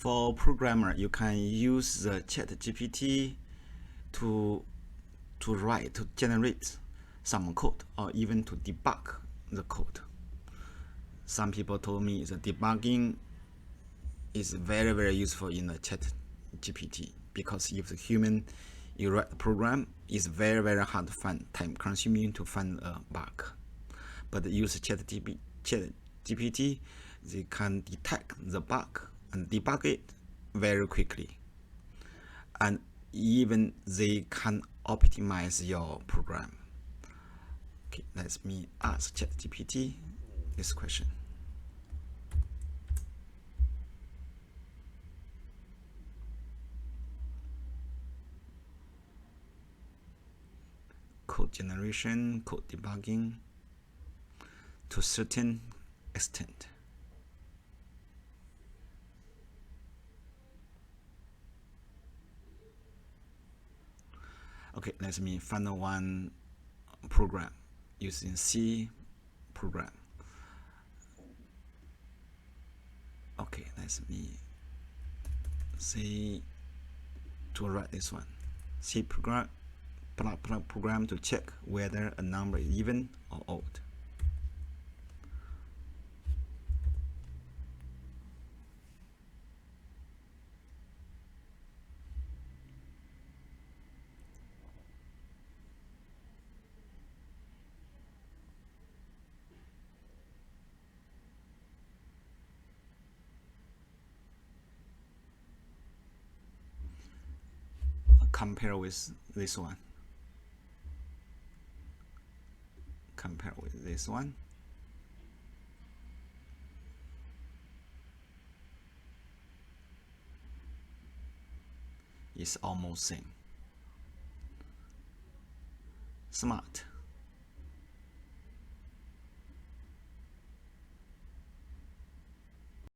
For programmer, you can use the ChatGPT to generate some code, or even to debug the code. Some people told me the debugging is very, very useful in the ChatGPT, because if the human you write the program, it's very, very hard to find, time consuming to find a bug. But use ChatGPT, they can detect the bug and debug it very quickly, and even they can optimize your program. Okay, let me ask ChatGPT this question. Code generation, code debugging to a certain extent. Okay, let me find one program using C program. Okay, let me say to write this one. C program to check whether a number is even or odd. Compare with this one. Compare with this one. It's almost same. Smart.